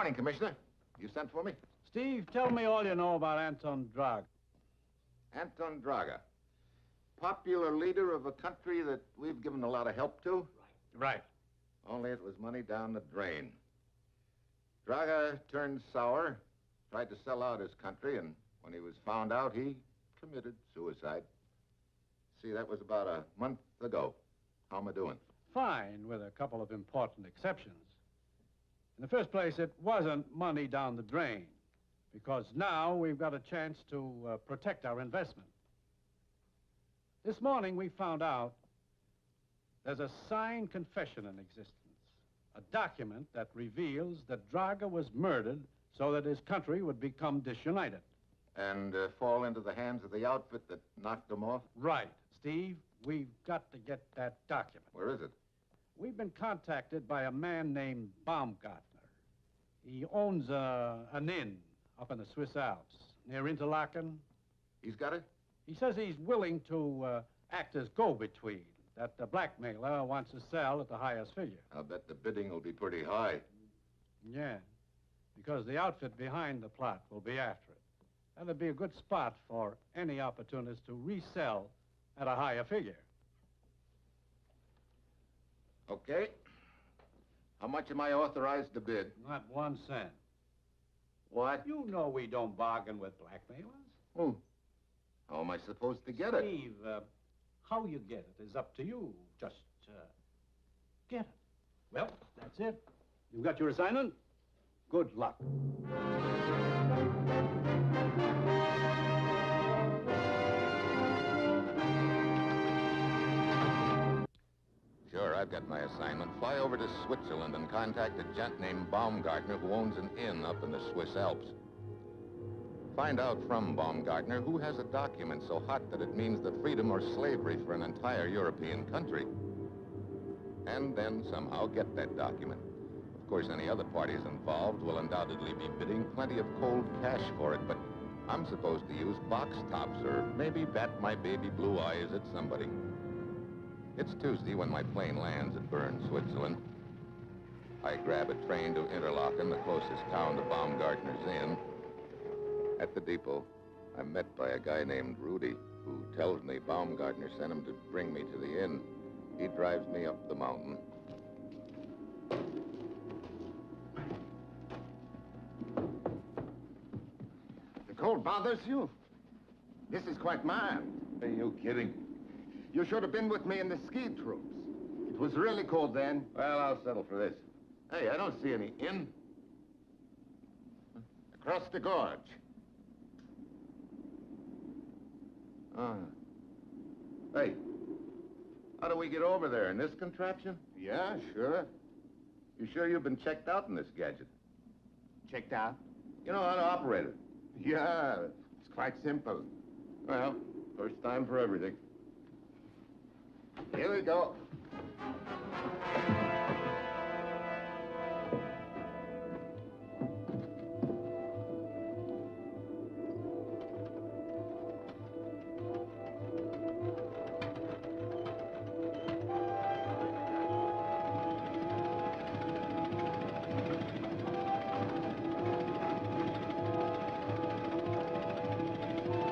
morning, Commissioner. You sent for me? Steve, tell me all you know about Anton Draga. Anton Draga. Popular leader of a country that we've given a lot of help to? Right. Only it was money down the drain. Draga turned sour, tried to sell out his country, and when he was found out, he committed suicide. See, that was about a month ago. How am I doing? Fine, with a couple of important exceptions. In the first place, it wasn't money down the drain, because now we've got a chance to protect our investment. This morning, we found out there's a signed confession in existence, a document that reveals that Draga was murdered so that his country would become disunited. And fall into the hands of the outfit that knocked him off? Right. Steve, we've got to get that document. Where is it? We've been contacted by a man named Baumgartner. He owns an inn up in the Swiss Alps, near Interlaken. He's got it? He says he's willing to act as go-between, that the blackmailer wants to sell at the highest figure. I'll bet the bidding will be pretty high. Yeah, because the outfit behind the plot will be after it. That'd be a good spot for any opportunist to resell at a higher figure. Okay. How much am I authorized to bid? Not 1 cent. What? You know we don't bargain with blackmailers. Oh. How am I supposed to get it? Steve, how you get it is up to you. Just, get it. Well, that's it. You got your assignment? Good luck. Sure, I've got my assignment. Fly over to Switzerland and contact a gent named Baumgartner who owns an inn up in the Swiss Alps. Find out from Baumgartner who has a document so hot that it means the freedom or slavery for an entire European country. And then somehow get that document. Of course, any other parties involved will undoubtedly be bidding plenty of cold cash for it, but I'm supposed to use box tops or maybe bat my baby blue eyes at somebody. It's Tuesday when my plane lands at Bern, Switzerland. I grab a train to Interlaken, the closest town to Baumgartner's inn. At the depot, I'm met by a guy named Rudy, who tells me Baumgartner sent him to bring me to the inn. He drives me up the mountain. The cold bothers you? This is quite mild. Are you kidding? You should have been with me in the ski troops. It was really cold then. Well, I'll settle for this. Hey, I don't see any inn. Across the gorge. Hey, how do we get over there? In this contraption? Yeah, sure. You sure you've been checked out in this gadget? Checked out? You know how to operate it? Yeah, it's quite simple. Well, first time for everything. Here we go.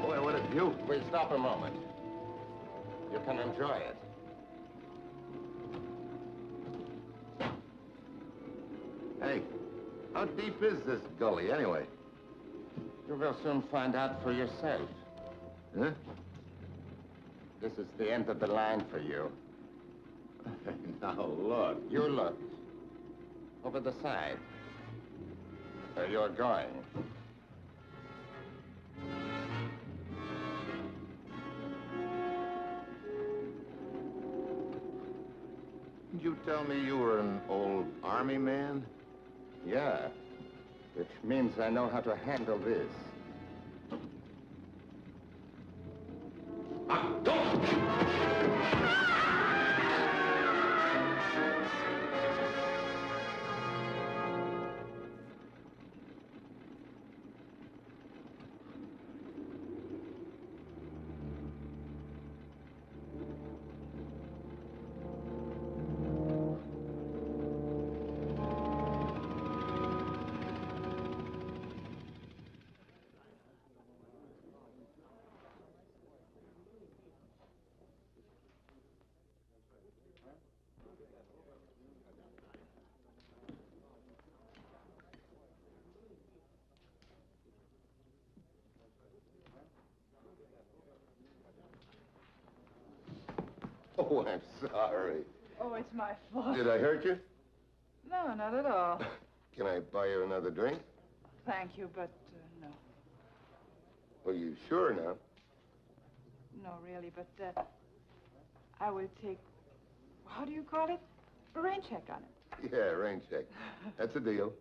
Boy, what a view. We'll stop a moment. You can enjoy it. Hey, how deep is this gully anyway? You will soon find out for yourself. Huh? This is the end of the line for you. Now, look. You look. Over the side. Where you're going. Did you tell me you were an old army man? Yeah. Which means I know how to handle this. Oh, I'm sorry. Oh, it's my fault. Did I hurt you? No, not at all. Can I buy you another drink? Thank you, but no. Well, you sure now? No, really, but I will take, how do you call it? A rain check on it. Yeah, rain check. That's a deal.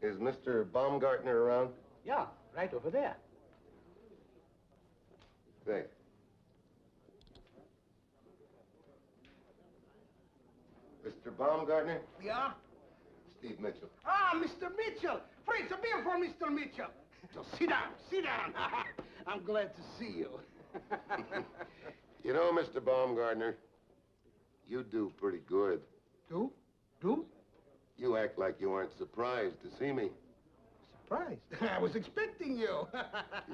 Is Mr. Baumgartner around? Yeah, right over there. Thanks. Mr. Baumgartner? Yeah? Steve Mitchell. Ah, Mr. Mitchell! Please, a beer for Mr. Mitchell. So sit down, sit down. I'm glad to see you. You know, Mr. Baumgartner, you do pretty good. Do? Do? You act like you aren't surprised to see me. Surprised? I was expecting you.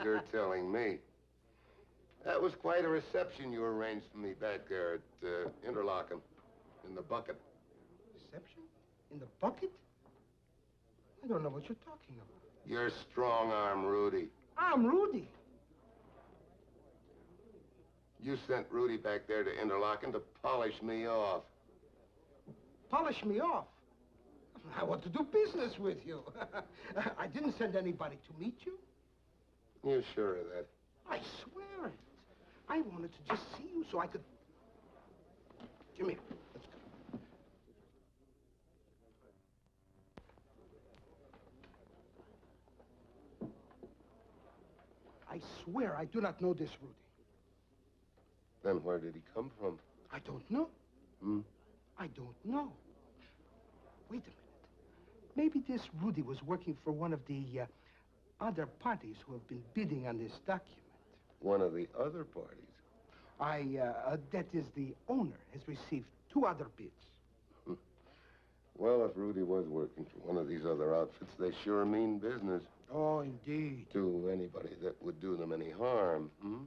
You're telling me. That was quite a reception you arranged for me back there at Interlaken, in the bucket. Reception? In the bucket? I don't know what you're talking about. Your strong arm, Rudy. I'm Rudy. You sent Rudy back there to Interlaken to polish me off. Polish me off. I want to do business with you. I didn't send anybody to meet you. You sure of that? I swear it. I wanted to just see you so I could... Come here. Let's go. I swear I do not know this Rudy. Then where did he come from? I don't know. Hmm? I don't know. Wait a minute. Maybe this Rudy was working for one of the other parties who have been bidding on this document. One of the other parties? That is, the owner has received 2 other bids. Well, if Rudy was working for one of these other outfits, they sure mean business. Oh, indeed. To anybody that would do them any harm, hmm?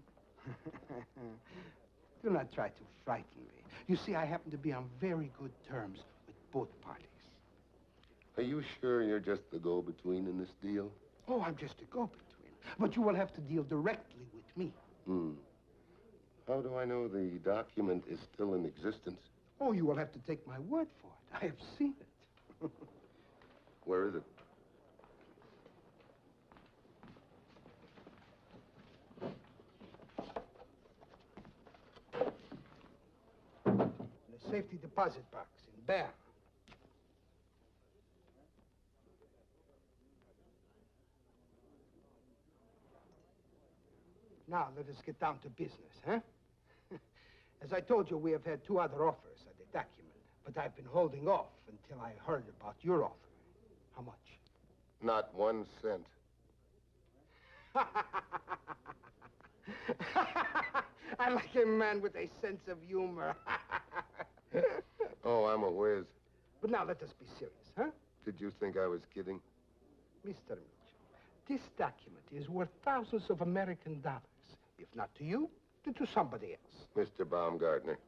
Do not try to frighten me. You see, I happen to be on very good terms with both parties. Are you sure you're just the go-between in this deal? Oh, I'm just a go-between. But you will have to deal directly with me. Hmm. How do I know the document is still in existence? Oh, you will have to take my word for it. I have seen it. Where is it? In a safety deposit box in Bern. Now, let us get down to business, huh? As I told you, we have had 2 other offers on the document, but I've been holding off until I heard about your offer. How much? Not 1 cent. I like a man with a sense of humor. Oh, I'm a whiz. But now let us be serious, huh? Did you think I was kidding? Mr. Mitchell, this document is worth thousands of American dollars. If not to you, then to somebody else. Mr. Baumgartner,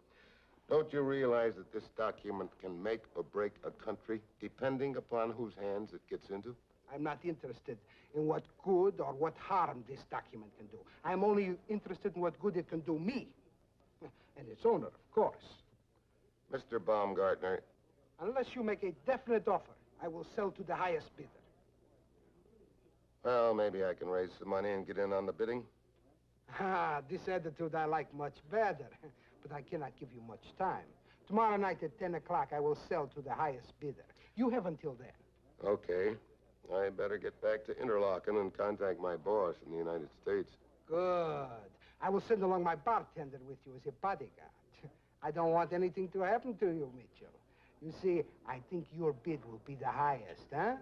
don't you realize that this document can make or break a country, depending upon whose hands it gets into? I'm not interested in what good or what harm this document can do. I'm only interested in what good it can do me. And its owner, of course. Mr. Baumgartner, Unless you make a definite offer, I will sell to the highest bidder. well, maybe I can raise some money and get in on the bidding. Ah, this attitude I like much better. But I cannot give you much time. Tomorrow night at 10 o'clock, I will sell to the highest bidder. You have until then. Okay. I better get back to Interlaken and contact my boss in the United States. Good. I will send along my bartender with you as a bodyguard. I don't want anything to happen to you, Mitchell. You see, I think your bid will be the highest, huh?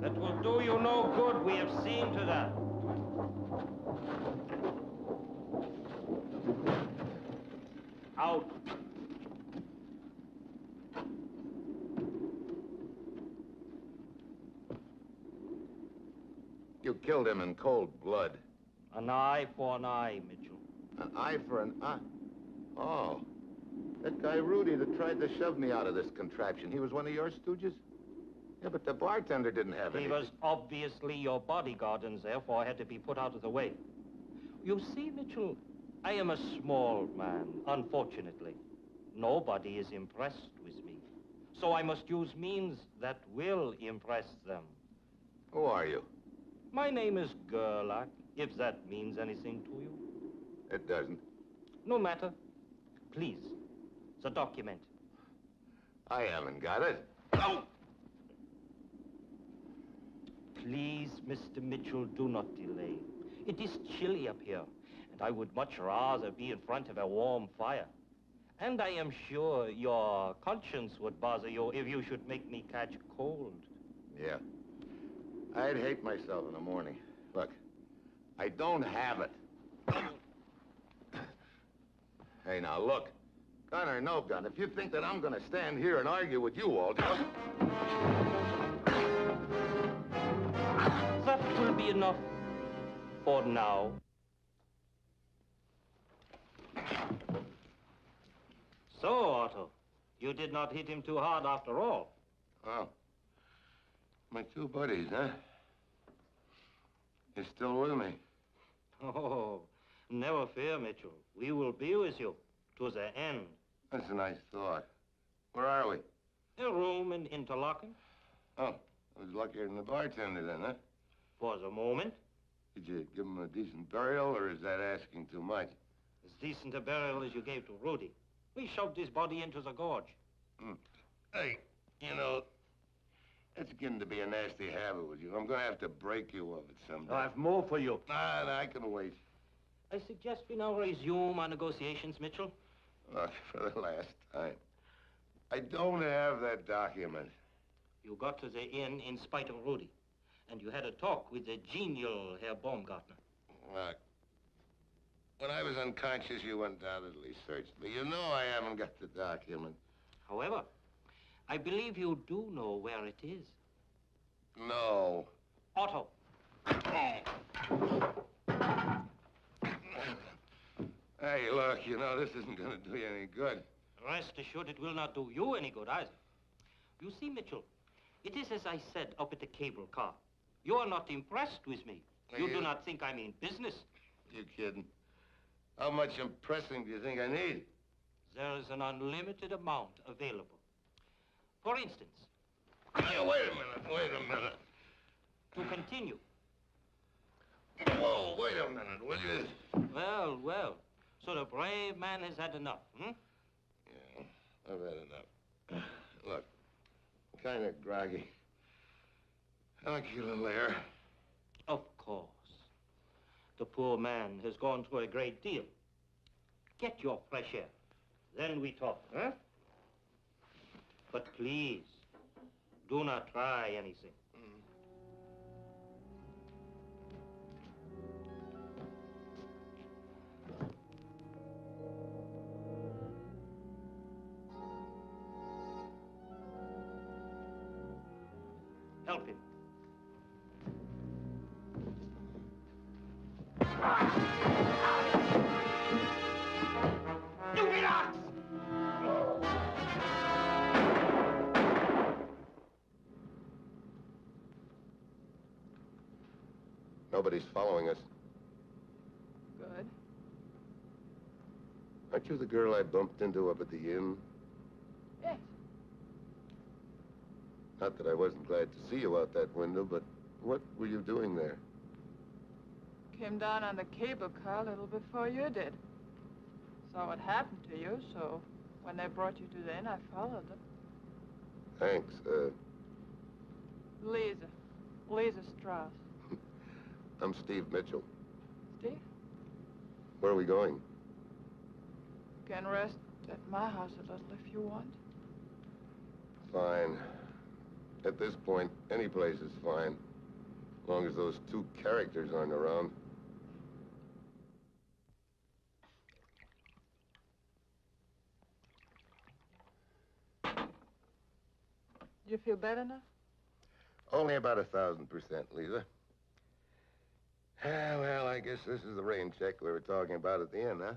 That will do you no good. We have seen to that. Out. You killed him in cold blood. An eye for an eye, Mitchell. An eye for an eye? Oh. That guy Rudy that tried to shove me out of this contraption, he was one of your stooges? Yeah, but the bartender didn't have He anything. was obviously your bodyguard and therefore had to be put out of the way. You see, Mitchell, I am a small man, unfortunately. Nobody is impressed with me. So I must use means that will impress them. Who are you? My name is Gerlach, if that means anything to you. It doesn't. No matter. Please, the document. I haven't got it. Oh! Please, Mr. Mitchell, do not delay. It is chilly up here, and I would much rather be in front of a warm fire. And I am sure your conscience would bother you if you should make me catch cold. Yeah. I'd hate myself in the morning. Look, I don't have it. Hey, now, look. Gun or no gun, if you think that I'm gonna stand here and argue with you all day... That will be enough for now. So, Otto, you did not hit him too hard after all. Oh. My two buddies, huh? You're still with me? Oh, never fear, Mitchell. We will be with you to the end. That's a nice thought. Where are we? A room in Interlaken. Oh, I was luckier than the bartender then, huh? For the moment. Did you give him a decent burial, or is that asking too much? As decent a burial as you gave to Rudy. We shoved his body into the gorge. Hey, you know, that's getting to be a nasty habit with you. I'm going to have to break you of it someday. I've more for you. Nah, I can wait. I suggest we now resume our negotiations, Mitchell. Look, for the last time. I don't have that document. You got to the inn in spite of Rudy. And you had a talk with the genial Herr Baumgartner. Look, when I was unconscious, you undoubtedly searched me. You know I haven't got the document. However, I believe you do know where it is. No. Otto. Hey, look, you know, this isn't going to do you any good. Rest assured it will not do you any good either. You see, Mitchell, it is as I said up at the cable car. You are not impressed with me. You do not think I mean business. You kidding? How much impressing do you think I need? There is an unlimited amount available. For instance... Hey, wait a minute. To continue. Whoa, wait a minute, will you? Well, well. So the brave man has had enough, hmm? Yeah, I've had enough. Look, kind of groggy. I like you a little air. Of course. The poor man has gone through a great deal. Get your fresh air. Then we talk, huh? But please, do not try anything. Help him. You relax! Nobody's following us. Good. Aren't you the girl I bumped into up at the inn? Yes. Not that I wasn't glad to see you out that window, but what were you doing there? Came down on the cable car a little before you did. Saw what happened to you, so when they brought you to the inn, I followed them. Thanks. Lisa Strauss. I'm Steve Mitchell. Steve, Where are we going? you can rest at my house a little if you want. Fine. At this point, any place is fine. As long as those two characters aren't around. Do you feel better now? Only about 1,000%, Lisa. Ah, well, I guess this is the rain check we were talking about at the end, huh?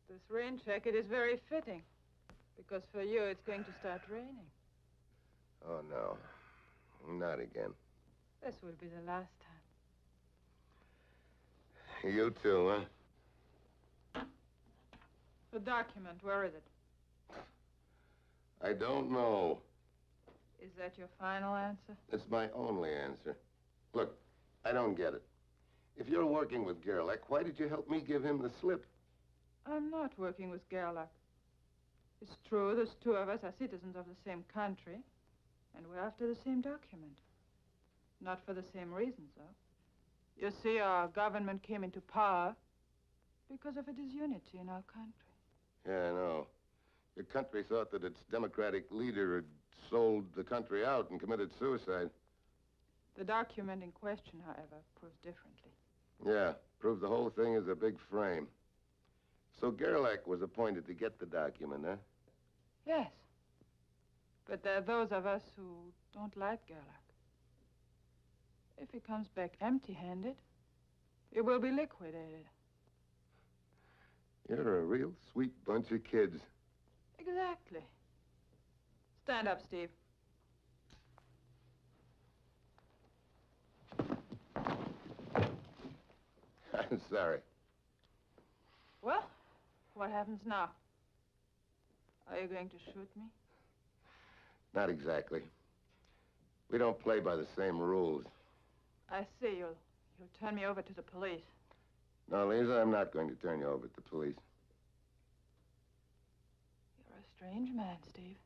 This rain check, it is very fitting. Because for you, it's going to start raining. Oh, no. Not again. This will be the last time. You too, huh? The document, where is it? I don't know. Is that your final answer? It's my only answer. Look, I don't get it. If you're working with Gerlach, why did you help me give him the slip? I'm not working with Gerlach. It's true, those two of us are citizens of the same country, and we're after the same document. Not for the same reasons, though. You see, our government came into power because of a disunity in our country. Yeah, I know. Your country thought that its democratic leader had sold the country out and committed suicide. The document in question, however, proves differently. Yeah, proved the whole thing is a big frame. So Gerlach was appointed to get the document, huh? Yes. But there are those of us who don't like Gerlach. If he comes back empty-handed, he will be liquidated. You're a real sweet bunch of kids. Exactly. Stand up, Steve. I'm sorry. Well, what happens now? Are you going to shoot me? Not exactly. We don't play by the same rules. I see. You'll turn me over to the police. No, Lisa, I'm not going to turn you over to the police. You're a strange man, Steve.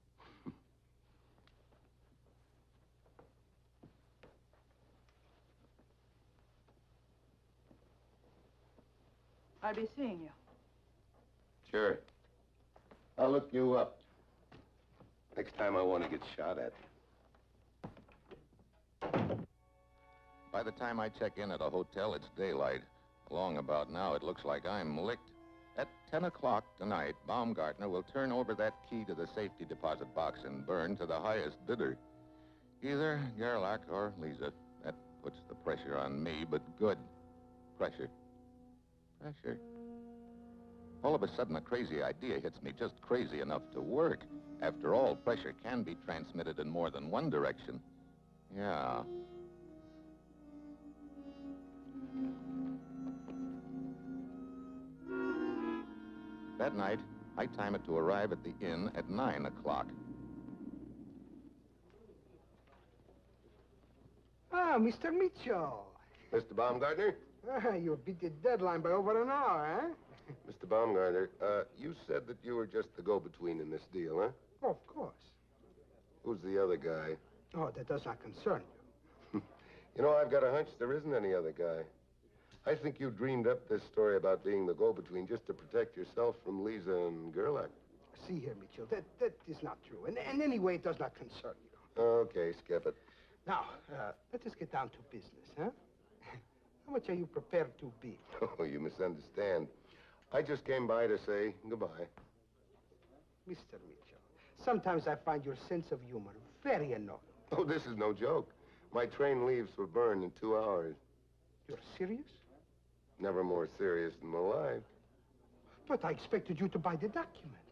I'll be seeing you. Sure. I'll look you up. Next time I want to get shot at. By the time I check in at a hotel, it's daylight. Along about now, it looks like I'm licked. At 10 o'clock tonight, Baumgartner will turn over that key to the safety deposit box in Bern to the highest bidder. Either Gerlach or Lisa. That puts the pressure on me, but good. Pressure. Pressure. All of a sudden, a crazy idea hits me, just crazy enough to work. After all, pressure can be transmitted in more than one direction. Yeah. That night, I time it to arrive at the inn at 9 o'clock. Ah, Mr. Mitchell. Mr. Baumgartner? Ah, you beat the deadline by over an hour, huh? Mr. Baumgartner, you said that you were just the go-between in this deal, huh? Oh, of course. Who's the other guy? Oh, that does not concern you. You know, I've got a hunch there isn't any other guy. I think you dreamed up this story about being the go-between just to protect yourself from Lisa and Gerlach. See here, Mitchell, that is not true. And anyway, it does not concern you. Okay, skip it. Now, let us get down to business, huh? How much are you prepared to be? Oh, you misunderstand. I just came by to say goodbye. Mr. Mitchell, sometimes I find your sense of humor very annoying. Oh, this is no joke. My train leaves for Bern in 2 hours. You're serious? Never more serious than alive. But I expected you to buy the document.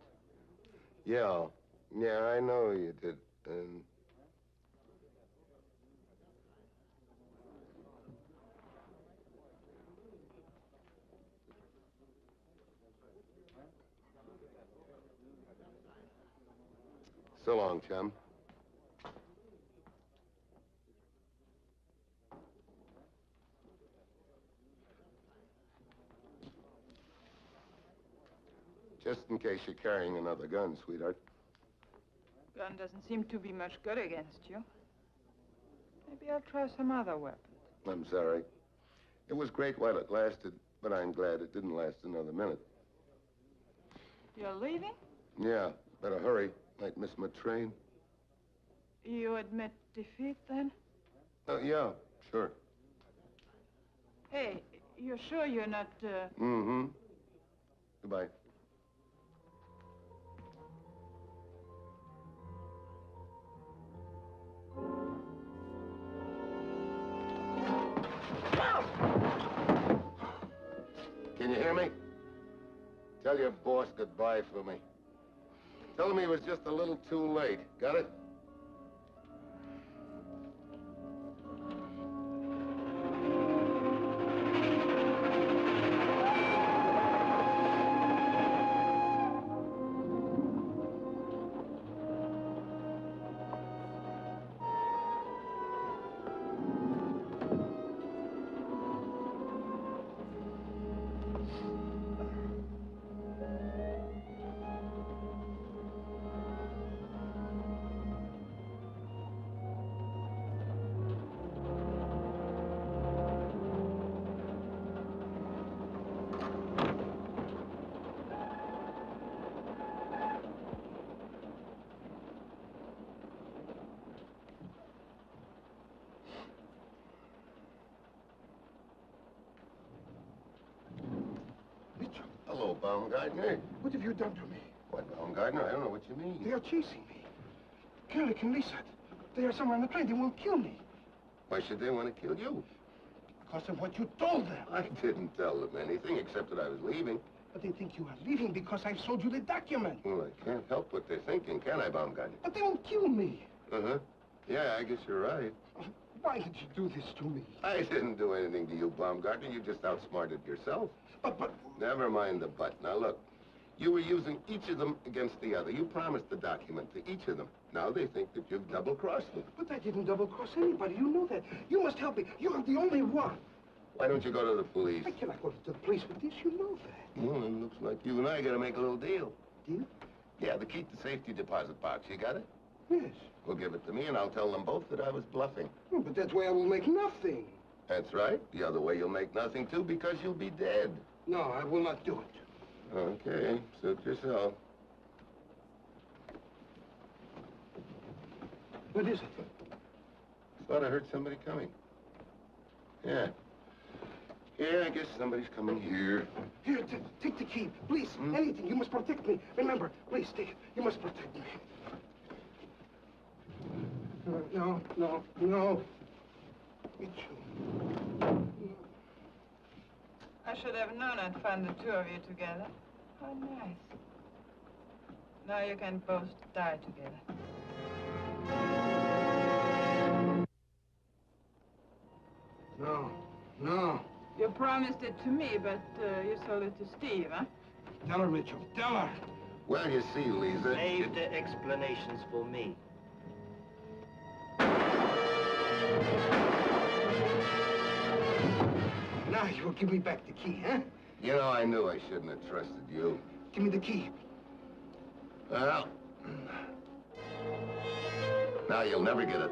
Yeah, I know you did. And so long, chum. Just in case you're carrying another gun, sweetheart. Gun doesn't seem to be much good against you. Maybe I'll try some other weapon. I'm sorry. It was great while it lasted, but I'm glad it didn't last another minute. You're leaving? Yeah, better hurry. Might miss my train. You admit defeat, then? Yeah, sure. Hey, you're sure you're not, Mm-hmm. Goodbye. Tell your boss goodbye for me. Tell him he was just a little too late. Got it? Hello, Baumgartner. What have you done to me? What, Baumgartner? I don't know what you mean. They are chasing me. Gerlich and Lisa, they are somewhere on the plane. They won't kill me. Why should they want to kill you? Because of what you told them. I didn't tell them anything except that I was leaving. But they think you are leaving because I've sold you the document. Well, I can't help what they're thinking, can I, Baumgartner? But they won't kill me. Uh-huh. Yeah, I guess you're right. Why did you do this to me? I didn't do anything to you, Baumgartner. You just outsmarted yourself. But... Never mind the but. Now, look. You were using each of them against the other. You promised the document to each of them. Now they think that you've double-crossed them. But I didn't double-cross anybody. You know that. You must help me. You're the only one. Why don't you go to the police? I cannot go to the police with this. You know that. Well, it looks like you and I got to make a little deal. Deal? Yeah, the key to safety deposit box. You got it? Yes. Well, give it to me, and I'll tell them both that I was bluffing. Oh, but that way I will make nothing. That's right. The other way you'll make nothing, too, because you'll be dead. No, I will not do it. Okay, suit yourself. What is it? Thought I heard somebody coming. Yeah. Yeah, I guess somebody's coming here. Here, take the key. Please, anything. You must protect me. Remember, please, take it. You must protect me. No. Mitchell. I should have known I'd find the two of you together. How nice. Now you can both die together. No. You promised it to me, but you sold it to Steve, huh? Tell her, Mitchell. Tell her. Well, you see, Lisa... Save the explanations for me. Now you will give me back the key, huh? You know, I knew I shouldn't have trusted you. Give me the key. Well... Now you'll never get it.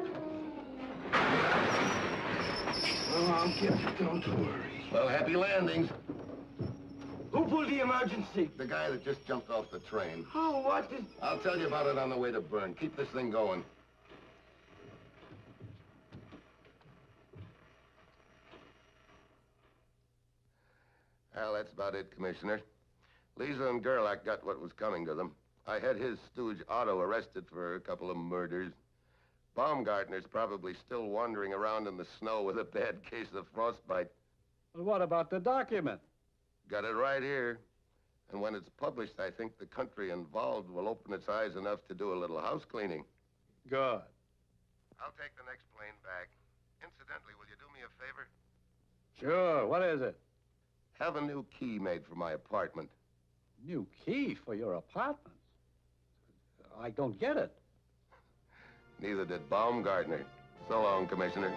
Oh, I'll get it. Don't worry. Well, happy landings. Who pulled the emergency? The guy that just jumped off the train. Oh, what is... I'll tell you about it on the way to Bern. Keep this thing going. Well, that's about it, Commissioner. Lisa and Gerlach got what was coming to them. I had his stooge Otto arrested for a couple of murders. Baumgartner's probably still wandering around in the snow with a bad case of frostbite. Well, what about the document? Got it right here. And when it's published, I think the country involved will open its eyes enough to do a little house cleaning. Good. I'll take the next plane back. Incidentally, will you do me a favor? Sure. What is it? Have a new key made for my apartment. New key for your apartment? I don't get it. Neither did Baumgartner. So long, Commissioner.